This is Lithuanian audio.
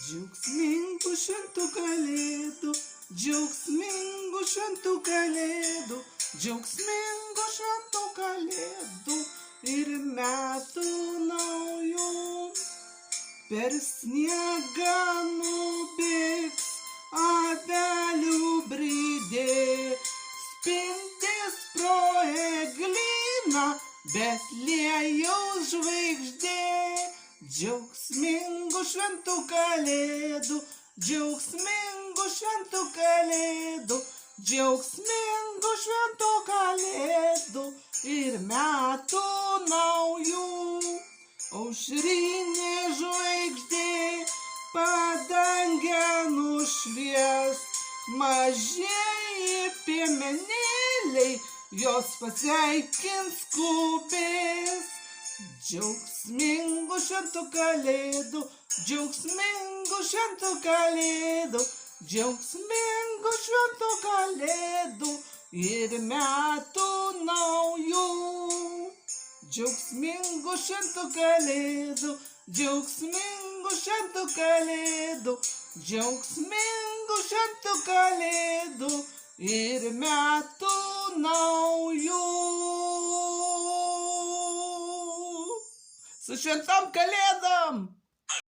Džiaugsmingų šventų kalėdų, džiaugsmingų šventų kalėdų, džiaugsmingų šventų kalėdų ir metų naujų. Per sniegą nubėgs avelių bridė, spindės pro eglyną Betliejaus žvaigždė. Džiaugsmingų šventų kalėdų, džiaugsmingų šventų kalėdų, džiaugsmingų šventų kalėdų ir metų naujų. Aušrinė žvaigždė padangę nušvies, mažieji piemenėliai jos pasveikins skubės. Džiaugsmingų šventų kalėdų, džiaugsmingų šventų kalėdų, džiaugsmingų šventų kalėdų ir metų naujų. Džiaugsmingų šventų kalėdų, džiaugsmingų šventų kalėdų, džiaugsmingų šventų kalėdų ir metų naujų. Su šventom kalėdom!